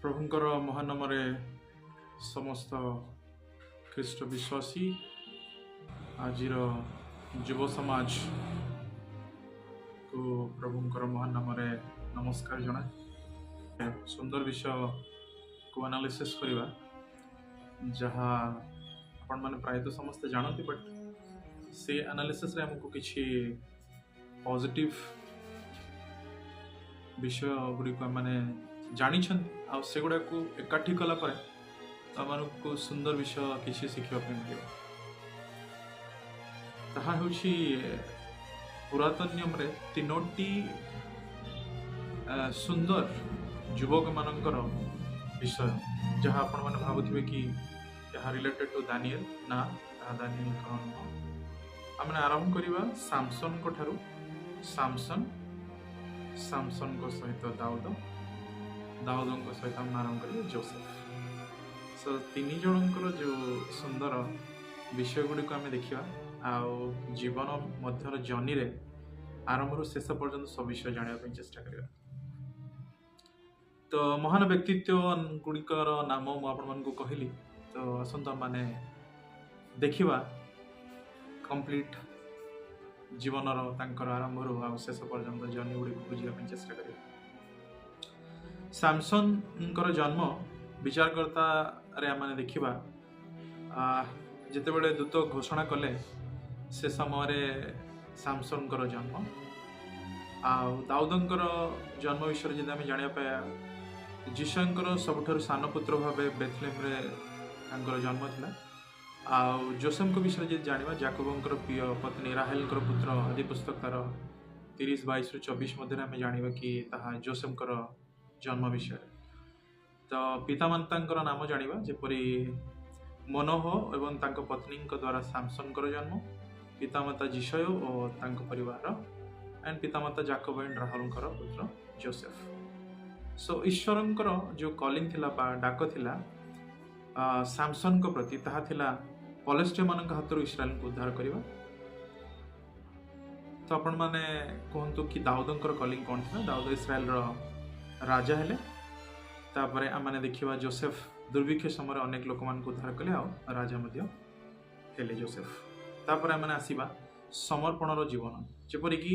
प्रभुंकर महानामरे समस्त ख्रीष्ट विश्वासी आजिर युव समाज को प्रभुंकर महानामरे नमस्कार जनाए। सुंदर विषय को एनालिसिस करवा जहाँ आपण मैंने प्रायतः समस्ते जानते बट से एनालिसिस रे हमको किसी पॉजिटिव विषय गुड़िक मैंने जानी से गुड़ा को एकाठी कला को सुंदर विषय किसी शिखा मिले ताहा पुरातन नियम रे तीनोटी सुंदर युवक मानकर विषय जहाँ आपण मैंने भावुवे कि रिलेटेड टू दानिएल ना दानिएल नुह आम आरंभ करवा सामसन को ठारू सामसन को सहित दाऊद दाऊद सहित आम आरंभ करें जोसेफ। सो तीन जनकर जो सुंदर विषय गुड़िक आम देखा आउ जीवन मध्यर जर्नी रे आरंभ शेष पर्यंत सब विषय जानापी चेष्टा करिया। तो महान व्यक्तित्व गुड़िकर नाम मुझे कहली तो आसंत माने देखिवा कंप्लीट जीवन आरंभ शेष पर्यंत जर्नी गुड़ी बुझापी चेष्टा करिया। सामसन जन्म विचारकर्ता रे माने देखिबा जेतेबेले दूत घोषणा कले से समय सामसन जन्म दाऊदंकर जन्म विषय जब आम जाना पाया जीशंकर सबुठ सान पुत्र भाव बेथलेम जन्म थिला जोसेफ विषय जब जाना जाकोबंकर प्रिय पत्नी राहेल पुत्र आदि पुस्तक तार 30:22-24 मध्य आम जाना कि जोसेफ जन्म विषय। तो पितामाता नाम जाना जेपरी मनोह एवं पत्नी द्वारा सामसन जन्म पितामाता जिशय और परिवार एंड पितामाता जाकोब एंड राहुल पुत्र जोसेफ। सो ईश्वरंकर जो कॉलिंग थिला डाक थिला सामसन को प्रति ताहा थिला पलेस्टियन मान हाथ इस्राएल को उद्धार करवा। तो आपण माने कहतु कि दाऊदंकर कॉलिंग कौन था। दाऊद इस्राएल राजा हेले तापरे आमने देखिबा जोसेफ दुर्भिक्ष समय अनेक लोक मान को उद्धार कले आ राजा मध्य हेले जोसेफ। तापरे आमने आसीबा समर्पणर जीवन जेपरि कि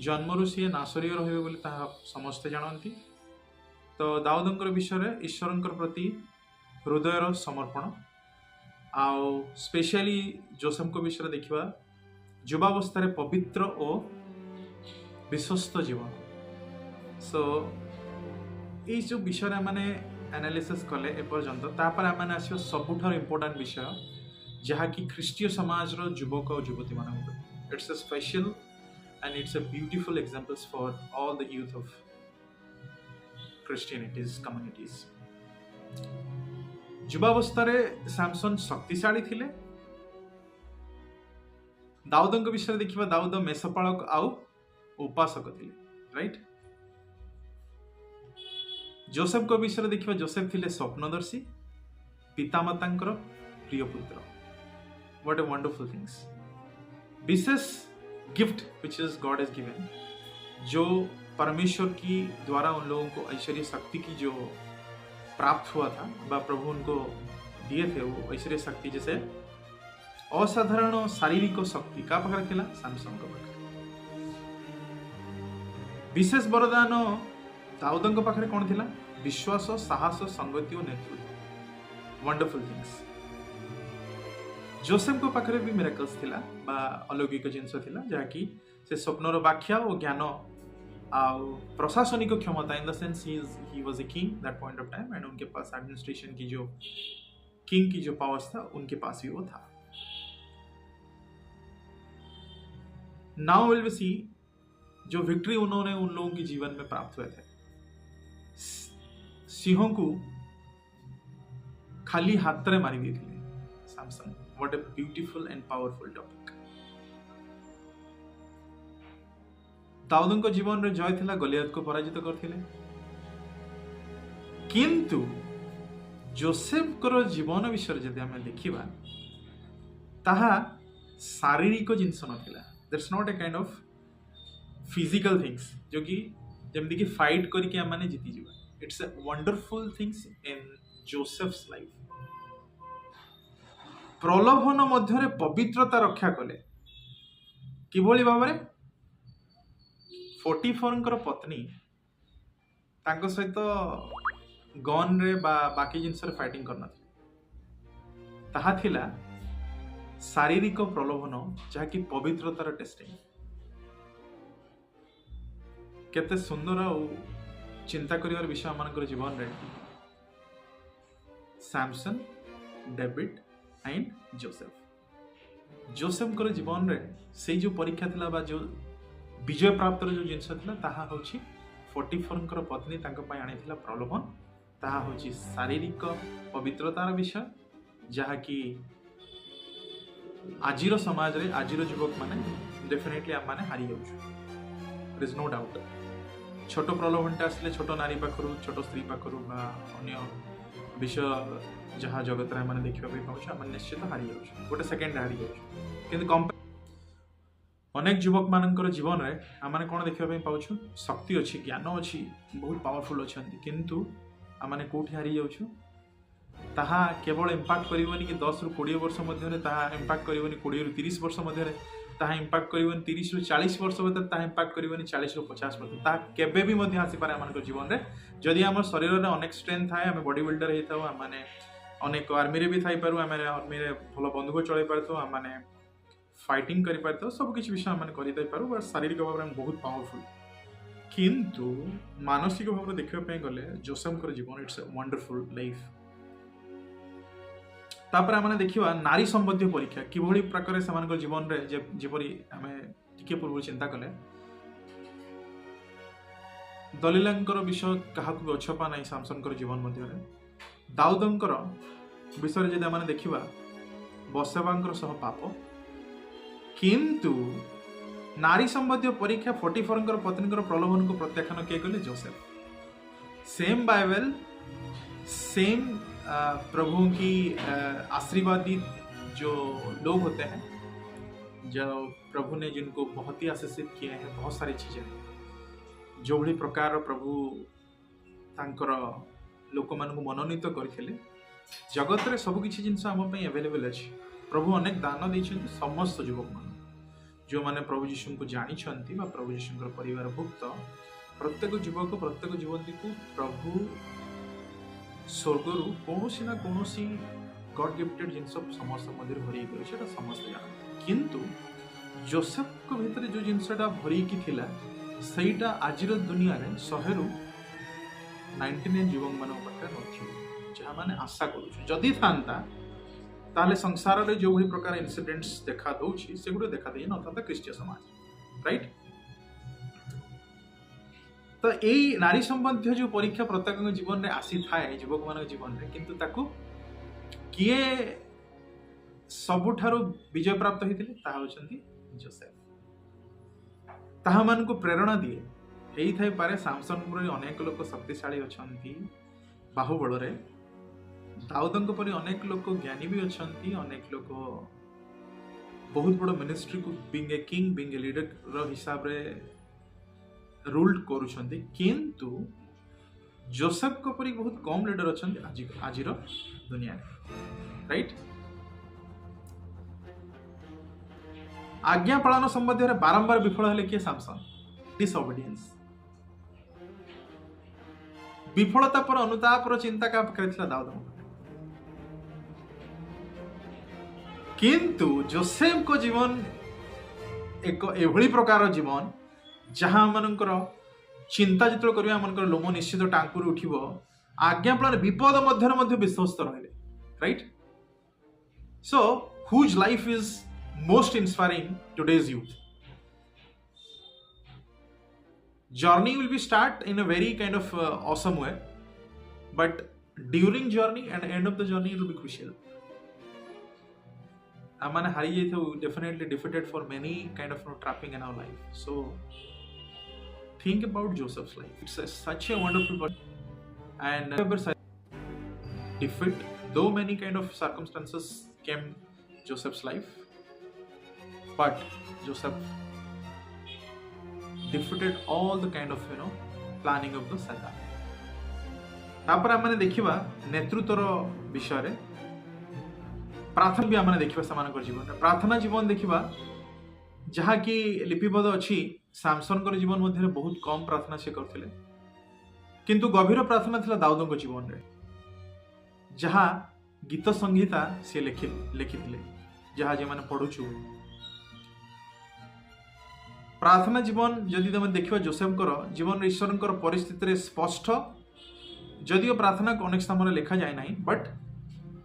जन्मरु सी नासरीय रहिबे बोली ताहा समस्ते जानती। तो दाऊदंकर विषय ईश्वरंकर प्रति हृदयर समर्पण आउ स्पेशली जोसेफ को विषय देखिबा युवावस्था पवित्र और विश्वस्त जीवन। सो ये जो विषय मैंने एनालिसिस कले एपर्यंत तापर आम आस सबुठार इंपोर्टेंट विषय जहाँ कि ख्रीष्टीय समाज रो युवक और युवती मान it's a special and it's a beautiful examples for all the youth of Christianities communities. युवावस्था सामसन शक्तिशाली थिले। दाऊदंक विषय देखिबा दाऊद मेषपालक आउ उपासक थिले राइट। जोसेफ को विषय देखिबा जोसेफ थिले स्वप्नदर्शी पितामातांकर प्रिय पुत्र। व्हाट अ वंडरफुल थिंग्स विशेष gift which is God is given जो परमेश्वर की द्वारा उन लोगों को ऐश्वर्य शक्ति की जो प्राप्त हुआ था बा प्रभु उनको दिए थे वो ऐश्वर्य शक्ति जैसे असाधारण शारीरिक शक्ति का पाखर थिला सामसन को पाखर। विशेष वरदान दाऊदंक पाखरे कौन थिला विश्वास साहस संगति और नेतृत्व वंडरफुल थिंग्स। जोसेफ को पाखरे भी मिरेकल्स थिला बा अलौकिक जिंस थिला जहा कि से स्वप्नर व्याख्या और ज्ञान आउ प्रशासनिक क्षमता in the sense he was a king that point of time and उनके पास एडमिनिस्ट्रेशन की जो किंग की जो पावर्स था उनके पास भी वो था। नाउ विल वी सी जो विक्ट्री उन्होंने उन लोगों के जीवन में प्राप्त हुए थे। सिंहों को खाली हाथ रे मारी देथिले Samson. What a beautiful and powerful topic. दाऊदंक जीवन रे जय थिला गलियात को पराजित करथिले किंतु जोसेफ को जीवन विषय जदि आम देखिबा ताहा शारीरिक जिनस नथिला। That's not a kind of physical things जो कि जमती कि फाइट करके आम माने जीती जीवा It's a wonderful things in Joseph's life. प्रलोभन मध्य पवित्रता रक्षा कले किभली भाव में पोटिफर पत्नी तांको सहित गन रे बाकी जिनस फाइटिंग करना ताहा थिला शारीरिक प्रलोभन जहाँकि पवित्रतार टेस्टिंग केते सुंदर और चिंता करिवार विषय आम जीवन रे सैमसन डेविड एंड जोसेफ जीवन रे से जो परीक्षा थिला बा जो विजय प्राप्त जो जिनस थिला ताहा होछि पोटिफर पत्नी तांको पय आनिथिला प्रलोभन ताहा होछि शारीरिक पवित्रतार विषय जहाँ कि आजिर समाज रे आजिर युवक माने डेफिनेटली आम माने हारी जाउछु इज नो डाउट छोट प्रलोभनटा आसले छोट नारी पाखरु छोट स्त्री पाखरु बा अन्य विषय जहाँ जगत रे माने देखिबा पे पाउछु आम निश्चित हारी जाउछु गोटे सेकेंड हारी जाउछु किंतु अनेक युवक मानकर जीवन रे आम माने कोन देखिबा पे पाउछु शक्ति अछि ज्ञान अछि बहुत पावरफुल अछंती किंतु आम माने कोठी हारी जाउछु ताहा केवल इम्पैक्ट करिवनी कि 10 रु 20 वर्ष मध्य ताहा इम्पैक्ट करिवनी 20 रु 30 वर्ष मध्य ताहा इम्पैक्ट करिवनी 30 रु 40 वर्ष मध्य ताहा इम्पैक्ट करिवनी 40 रु 50 मध्य ताहा केबे भी मध्य आसी पारे हमन जीवन रे जदि हमर शरीर रे अनेक स्ट्रेंथ थाए हम बॉडी बिल्डर हेताउ हम माने अनेक आर्मी रे भी थाई पारु हम आर्मी रे भलो बंदूक चलै पारतो हम माने फाइटिंग करि पारतो सब किछ विषय हम माने करि दइ पारु बट शारीरिक भाव रे बहुत पावरफुल किंतु मानसिक भाव रे देखिबा पे गले जोसेफ कर जीवन इट्स अ वंडरफुल लाइफ तापर आम देखा नारी संबंधी परीक्षा किभली प्रकार से जीवन रे जेपरी आम टिके पूर्व चिंता कले दलीलांकर विषय क्या अछपा ना सामसन जीवन मध्य दाऊदंकर विषय जब आम देखा बसेबांकर सह पाप किंतु नारी संबंधी परीक्षा पोटिफर पत्नी प्रलोभन को प्रत्याख्यान किए गले जोसेफ सेम बाइबल सेम प्रभु की आशीर्वादी जो लोग होते हैं जो प्रभु ने जिनको बहुत ही आशीषित किए हैं बहुत सारी चीजें जो भी प्रकार प्रभु तांकर लोक मान मनोनीत करथिले जगत रे सब किछि जिंस हम पे अवेलेबल अछि प्रभु अनेक दान दैछन्ति समस्त युवक मान जो माने प्रभु यीशु को जानि छन्ति बा प्रभु यीशु परिवार भुक्त प्रत्येक युवक प्रत्येक युवती को प्रभु स्वर्गर कौन ना कौन गॉड गिफ्टेड जिन समस्त मध्य भरी समस्त जानते किंतु जोसेफ को भितर जो जिनसा भरी थिला सहीटा आजिर दुनिया रे 100 रु 99 युवक मान जहाँ मैंने आशा करुदी था ताले संसार रे जो भी प्रकार इनसिडेंट्स देखा दौची से गुड़े देखा दे न ख्रीष्टीय समाज राइट तो यही नारी संबंधी जो परीक्षा प्रत्येक जीवन में आसी थाए युवक मान जीवन में किंतु ताकू किए सबुठारु विजय प्राप्त होती जोसेफ ताहा मान को प्रेरणा दिए यही थाई पारे सामसन अनेक लोक शक्तिशाली अछंती बाहुबल रे दाऊदंक परि अनेक लोक ज्ञानी भी अछंती अनेक लोक बहुत बड़ मिनिस्ट्री को being a king being a leader हिसाब रे रूल्ड करूछंती किंतु जोसेफ को परि बहुत कम लीडर अछंती आजिर दुनिया राइट आज्ञा पालन संबंधी बारंबार विफल हेले किए सामसन डिसओबीडियंस विफलता पर अनुताप चिंता का करथिला दाऊद किंतु जोसेफ को जीवन एक एभली प्रकार जीवन जहाँ मनकर चिंता जित करवा मनकर लोम निश्चित टांकुर उठिब आज्ञा पालन विपद मध्य विश्वस्त रहे right so whose life is most inspiring today's youth journey will be start in a very kind of awesome way but during journey and end of the journey it will be crucial amane hari jaythu definitely defeated for many kind of trapping in our life so think about Joseph's life it's such a wonderful person and never defeat though many kind of circumstances came Joseph's life but Joseph defeated all the kind of planning of the Satan तापर आम देखा नेतृत्वर विषय प्रार्थना भी आम देखा से जीवन प्रार्थना जीवन देखा जहाँकि लिपिबद्ध अच्छी सामसन जीवन मध्य बहुत कम प्रार्थना से करते किंतु गभीर प्रार्थना थिला दाऊद जीवन रे जहाँ गीत संहिता से लिखिथिले जहाँ जे माने पढ़ुछु प्रार्थना जीवन जदि तुम देखिबा जोसेफ जीवन ईश्वर परिस्थिति रे स्पष्ट जदिओ प्रार्थना अनेक स्थान लिखा जाए नहीं बट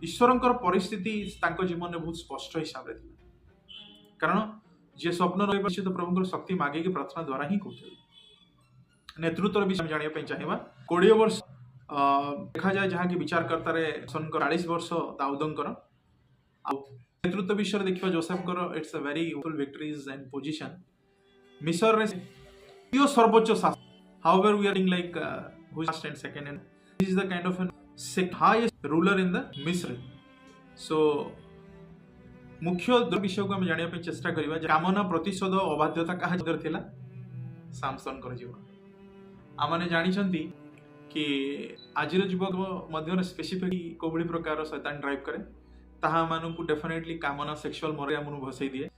ईश्वर परिस्थिति जीवन में बहुत स्पष्ट हिसाब से कारण जे स्वप्न रही प्रभु शक्ति मागे प्रार्थना द्वारा ही कहते नेतृत्व विषय जानापी चाहिए 20 वर्ष देखा जाए जहाँ की विचार करता 40 वर्ष दाऊदंकर नेतृत्व विषय देखा Joseph it's a very useful victories and position मिस्र रे सर्वोच्च शासक however we are like who first and second and this is the kind of an highest ruler in the मिस्र सो मुख्य विषय को हम जानापी चेष्टा करबा कामना प्रतिशोध अबाध्यता कहा थिला सामसन कर जीवन आमने जानिछंती कि आजिर युवक मध्य स्पेसिफिक कोबड़ी प्रकार शैतान ड्राइव करे ताहा मानू डेफिनेटली कामना सेक्सुअल मरिया मन भसई दिए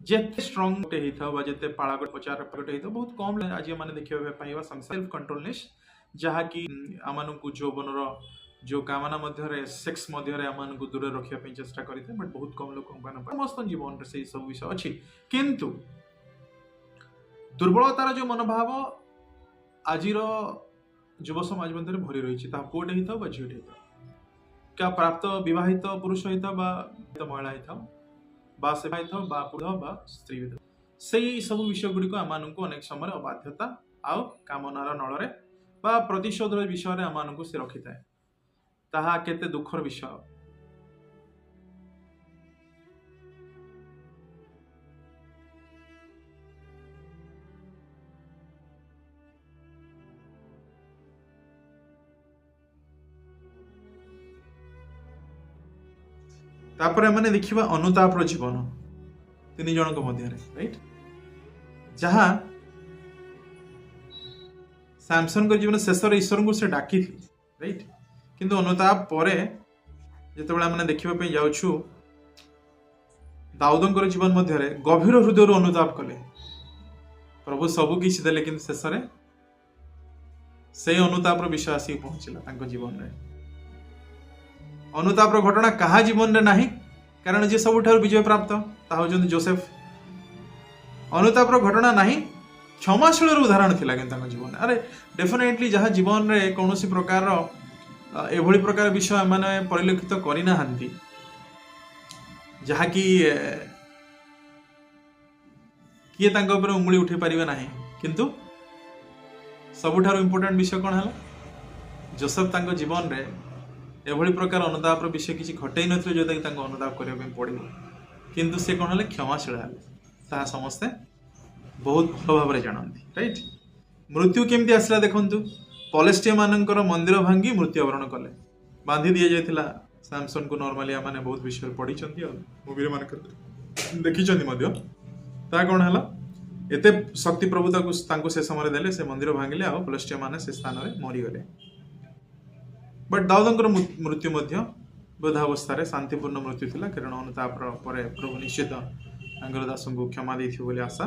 जेते स्ट्रांग गोटे होता बा जेते पाळा पचार गोटे होता बहुत कम आज मैंने देखा पाइबा सेल्फ कंट्रोलनेस जहाँ कि आमको यौवनर जो कामना मध्य सेक्स मध्य आमको दूर रखापी चेष्टा करते बट बहुत कम लोक समस्त जीवन से सब विषय अच्छी किंतु दुर्बलतार जो मनोभाव आजिर युव समाज मध्य भरी रही पुटे होता बा झीटे होता क्या प्राप्त विवाहित पुरुष होता बा महिला होता बा सेवा होता पुरुष बा स्त्री होता से सब विषय गुड़िक आम अनेक समय अबाध्यता आउ कामनार नल बा प्रतिशोध विषय आम से रखी थाए ताहा केते दुखर विषय तापर मैंने देखा अनुताप जीवन 3 जन मध्य राइट जहाँ सैमसन को जीवन शेष ईश्वर को से डाकी राइट किंतु अनुताप परे जिते मैंने देखापी जाऊँ दाऊदंकर जीवन मध्य गभीर हृदय अनुताप कले प्रभु सबू किसी देले किंतु शेष से अनुताप विषय आसिक पहुंचला जीवन में अनुताप घटना कहा जीवन में नहीं कारण जे सब विजय प्राप्त होती जोसेफ अनुताप घटना नहीं क्षमाशील उदाहरण थिला कि जीवन अरे डेफिनेटली जहाँ जीवन में कौन प्रकार एभली प्रकार विषय मैंने परिलक्षित करना जहाँ कि किए उंगली उठे पारे ना किंतु सबुठार इम्पोर्टेंट विषय कौन है जोसेफ जीवन में एभली प्रकार अनुताप विषय किसी घटई न जोटा कि अनुताप करने पड़ो किंतु से कौन है क्षमाशील है समस्ते बहुत भल भाव जानती राइट मृत्यु केमती आसला देखु पलेस्टिया मानकर मंदिर भांगी मृत्युवरण कले बांधी दि जाता सैमसन को नॉर्मली मैंने बहुत विषय पढ़ी मूवी देखी कौन है एते शक्ति प्रभु से समय देले से मंदिर भांगिले आ पलेस्टिया माने से स्थान में मरीगले बट दाऊदंकर मृत्यु बोधावस्था शांतिपूर्ण मृत्यु थिला कारण अनुताप प्रभु निश्चित दास को क्षमा देथिबो आशा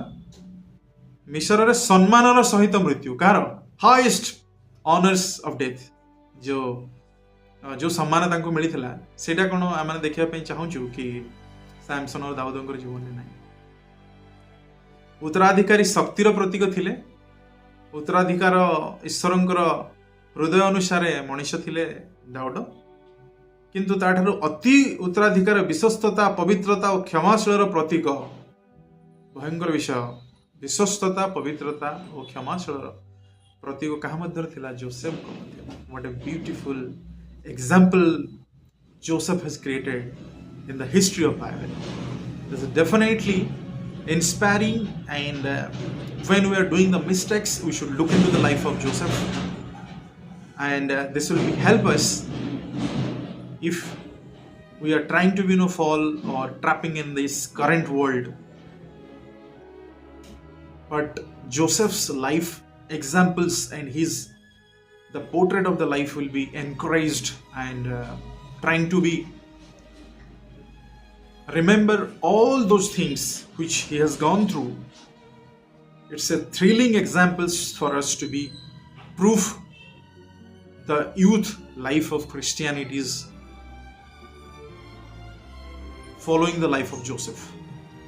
मिस्र रे सम्मानर सहित मृत्यु car highest honours of death जो जो सम्मान तांको मिलिथिला सेटा कोन आमे देखिया पे चाहूछु कि सैमसन और दाऊदंकर जीवन में नहीं उत्तराधिकारी शक्तिर प्रतीक थिले उत्तराधिकार ईश्वरंकर हृदय अनुसार मनीष थिले दाऊद किंतु ताठारु अति उत्तराधिकार विश्वस्तता पवित्रता और क्षमाशील प्रतीक भयंकर विषय विश्वस्तता पवित्रता और क्षमाशील प्रतीक कहा मध्य थिला जोसेफ को मध्य what a beautiful example Joseph has created in the history of Bible this is definitely inspiring and when we are doing the mistakes we should look into the life of Joseph and this will help us if we are trying to fall or trapping in this current world. But Joseph's life examples and the portrait of the life will be encouraged and trying to be remember all those things which he has gone through. It's a thrilling examples for us to be proof the youth life of Christianity is following the life of Joseph.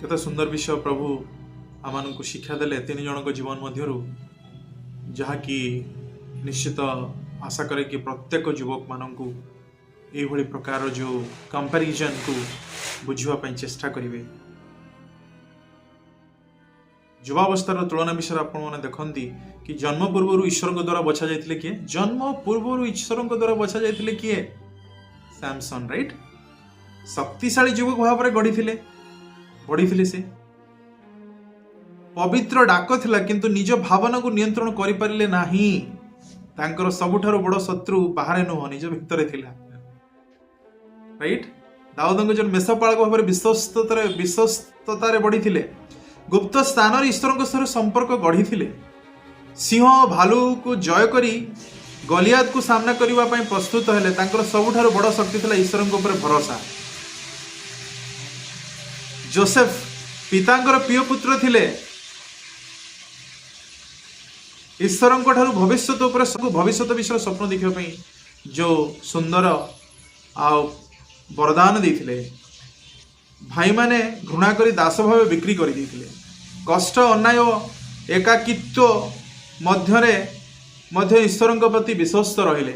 केते सुंदर विषय प्रभु आमान को शिक्षा देले तीन जन को जीवन मध्यरु जहा कि निश्चित आशा करे कि प्रत्येक युवक मानक यही प्रकार जो कंपैरिजन को बुझा चेष्टा करेंगे। युवावस्थार तुलना विषय आपने देखती कि जन्म पूर्व ईश्वर द्वारा बछा जाते किए, जन्म पूर्व ईश्वर द्वारा बछा जाते किए, सैमसन, राइट। शक्तिशाली युवक भाव में बढ़ी से पवित्र डाक थिला किंतु निज भावना को नियंत्रण करि परिले नाही। तांकर सबुठारु बड़ शत्रु बाहर नुह निज भितर थिला, राइट। दाऊद जो मेषपालक भाव में विश्वस्ततार बढ़ी थे, गुप्त स्थान ईश्वर सह संपर्क गढ़ी थे, सिंह भालू को जय करी गलियात को सामना करने प्रस्तुत हेले। सबुठारु बड़ शक्ति था ईश्वर भरोसा। जोसेफ पितांकर प्रिय पुत्र थिले, ईश्वर भविष्य विषय स्वप्न देखा जो सुंदर आ वरदान देते भाई माने घृणा करी दास भाव बिक्री कर देते। कष्ट अन्याय एकाकित्व मध्य ईश्वर प्रति विश्वस्त रहिले।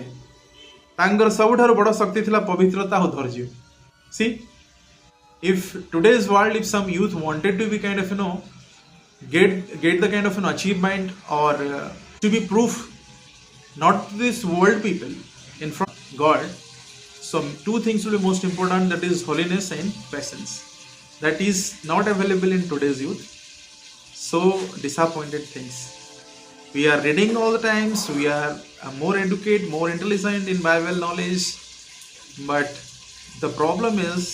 तांकर सबुठारु बड़ शक्ति थिला पवित्रता और धैर्य। सी if today's world, if some youth wanted to be kind of get the kind of an achievement or to be proof not to this world people in front of God, so two things will be most important, that is holiness and patience. That is not available in today's youth. So disappointed things. We are reading all the times, we are more educated, more intelligent in Bible knowledge, but the problem is,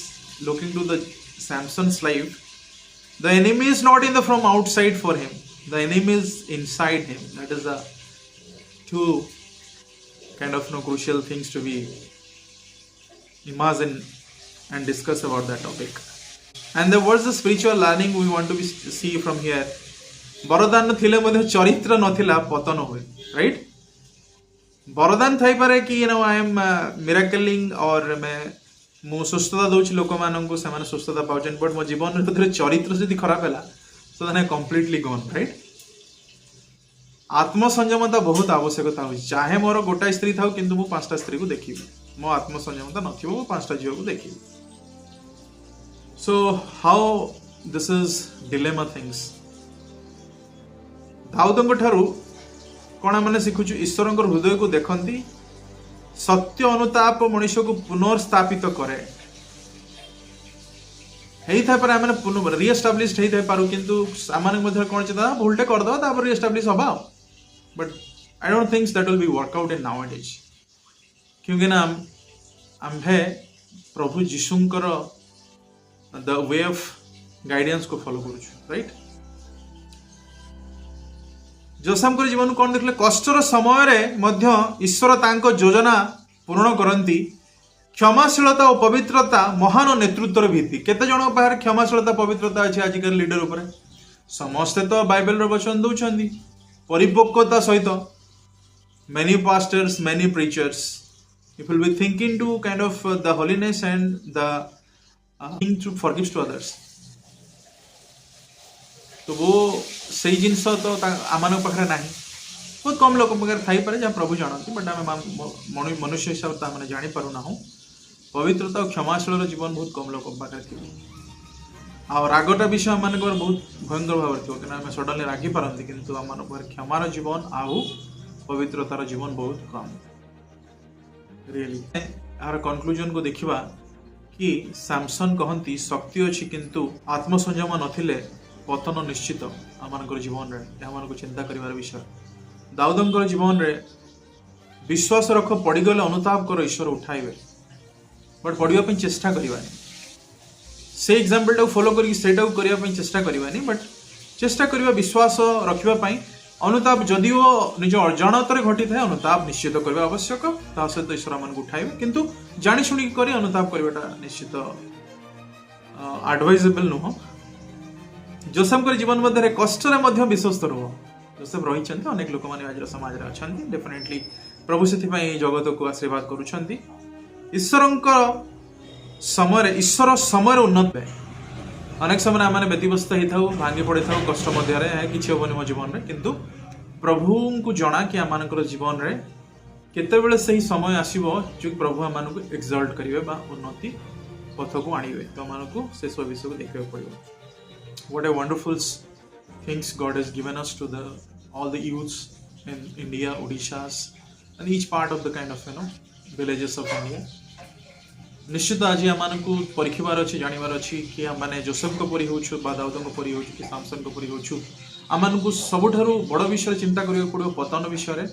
looking to the Samson's life, the enemy is not from outside for him, the enemy is inside him. That is the two kind of crucial things to be imagine and discuss about that topic. And there was the spiritual learning we want to see from here. बरदान थिले मध्ये चरित्र नथिला पतन हुए, right. बरदान Thai पारे कि I am मिराकलिंग और मैं मु सुस्थता दउछि लोक मानन को से माने सुस्थता पाउछन, बट मो जीवन रे चरित्र जदि खराब हैला so then completely gone, right. आत्मसंयमता बहुत आवश्यकता होई। चाहे मोर गोटा स्त्री थाउ किंतु मु पांचटा स्त्री को देखिबी, मो आत्मसंयमता नथिबो मु पांचटा झियो को देखिबी। So how this is dilemma things. दाऊदंग ठारू कोण माने शिखुछु ईश्वर हृदय को देखंती, सत्य अनुताप मनुष्य को पुनर्स्थापित करे। रिएस्टाब्लिश हो पारू किंतु सामान्य मध्य कौन चिंता भूलटे करदे तापर रिएस्टाब्लिश हबा, but I don't think that will be workout in now days. क्योंकि ना आम्भे प्रभु जीशुंकर द वे ऑफ गाइडेंस को फॉलो करूछु, राइट। जोसेफ जीवन कौन देखले, कष्टर समय मध्य ईश्वर तांको योजना पूर्ण करती। क्षमाशीलता और पवित्रता महान नेतृत्वर भित्ति। केते जन पाखरे क्षमाशीलता पवित्रता अछि आजिकल लीडर उपरे? समस्ते तो बाइबल रो वचन दउछंदी परिपक्वता सहित। Many pastors, many preachers, if will be thinking to kind of the holiness and the thing to forgive to others, तो वो सही जिनस तो आम पाखे ना, बहुत कम लोक पाखे थी पारे जहाँ प्रभु जानती, बट आम मनुष्य हिसाब से आम जापर ना। पवित्रता और क्षमाशील जीवन बहुत कम लोक पाखे थी। आ रागटा विषय आम बहुत भयंकर भाव में थो कि आम सडनली रागी पारती, किंतु आम क्षमार जीवन आउ पवित्रतार जीवन बहुत कम। रियली यार कंक्लूजन को देखा कि सैमसन कहती शक्ति अच्छी किंतु आत्मसंयम नथिले पतन निश्चित। आम जीवन में चिंता कर विषय। दाऊदंकर जीवन रे विश्वास रख, पड़गले अनुताप कर, ईश्वर उठाइबे, बट पढ़ापी चेष्टा करवानी। से एग्जाम्पल फॉलो करके चेष्टा करवानी, बट चेष्टा करवा विश्वास रखापी अनुताप जदिओ निज अजाणत घटी थाए अनुताप निश्चित करबा आवश्यक ता सहित ईश्वर मन को उठाइबे किंतु जानि शुणी करी अनुताप करबाटा निश्चित एडवाइजेबल नुह। जोसेफ कर जीवन मध्य कष्ट रे विश्वस्त रहो। जोसेफ रही अनेक लोक मैंने आज समाज रे अछंती डेफिनेटली प्रभु से जगत को आशीर्वाद करुछंती। ईश्वर समय उन्नत है। अनेक समय आम व्यतिव्यस्त होता भांगी पड़े था कष्ट मध्य किसी हेनी मो जीवन में किंतु प्रभु को जना कि आम जीवन में केतबेले से ही समय आसो जो प्रभु आम एक्सल्ट करेंगे उन्नति पथ को आणवे तो आम से सब विषय को देखा पड़ो। What a wonderful things God has given us to the all the youths in India Odisha's and each part of the kind of villages of India. निश्चित आज आम को परीक्षार अच्छी जानवर अच्छी कि आम मैंने जोसेफ को परी हो दाऊद को परी हो कि सामसन को परी हो आम को सबुठ बड़ विषय चिंता करा पड़ो पतन विषय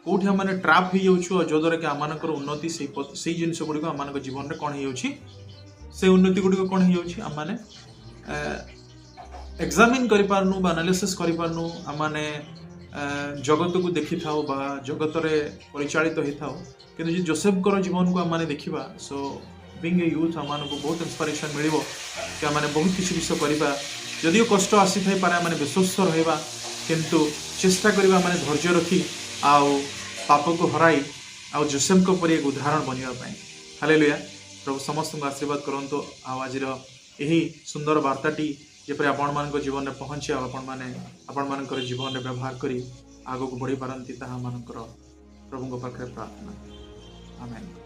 कौटी आम ट्राप हो जो द्वारा कि आम उन्नति से जिन गुड़िक आम जीवन में कौन हो उन्नति गुड़िक कौन होम मैंने एग्जामिन करपारनु एनालिसिस करपारनु आम जगत को देखी था जगत में परिचालित होता कि जोसेफ कर जीवन को आम देखा सो बीइंग ए यूथ आम को बहुत इंस्पिरेशन मिल कि आम बहुत किसी विषय करवा जदिव कष्ट आसी थाई पारे आम विश्वस्त रहा किंतु चेष्टा करवा आम धैर्य रखी आउ पाप को हराई आउ जोसेफ को परी एक उदाहरण बनवाई। हालेलुया। प्रभु समस्त को आशीर्वाद करंतु आज यही सुंदर वार्ताटी जेपरि आपण मान जीवन में पहुँचे आपण मान जीवन में व्यवहार करी आगो को बढ़ी पारती ताहा मानकर प्रभु पाखे प्रार्थना। आमेन।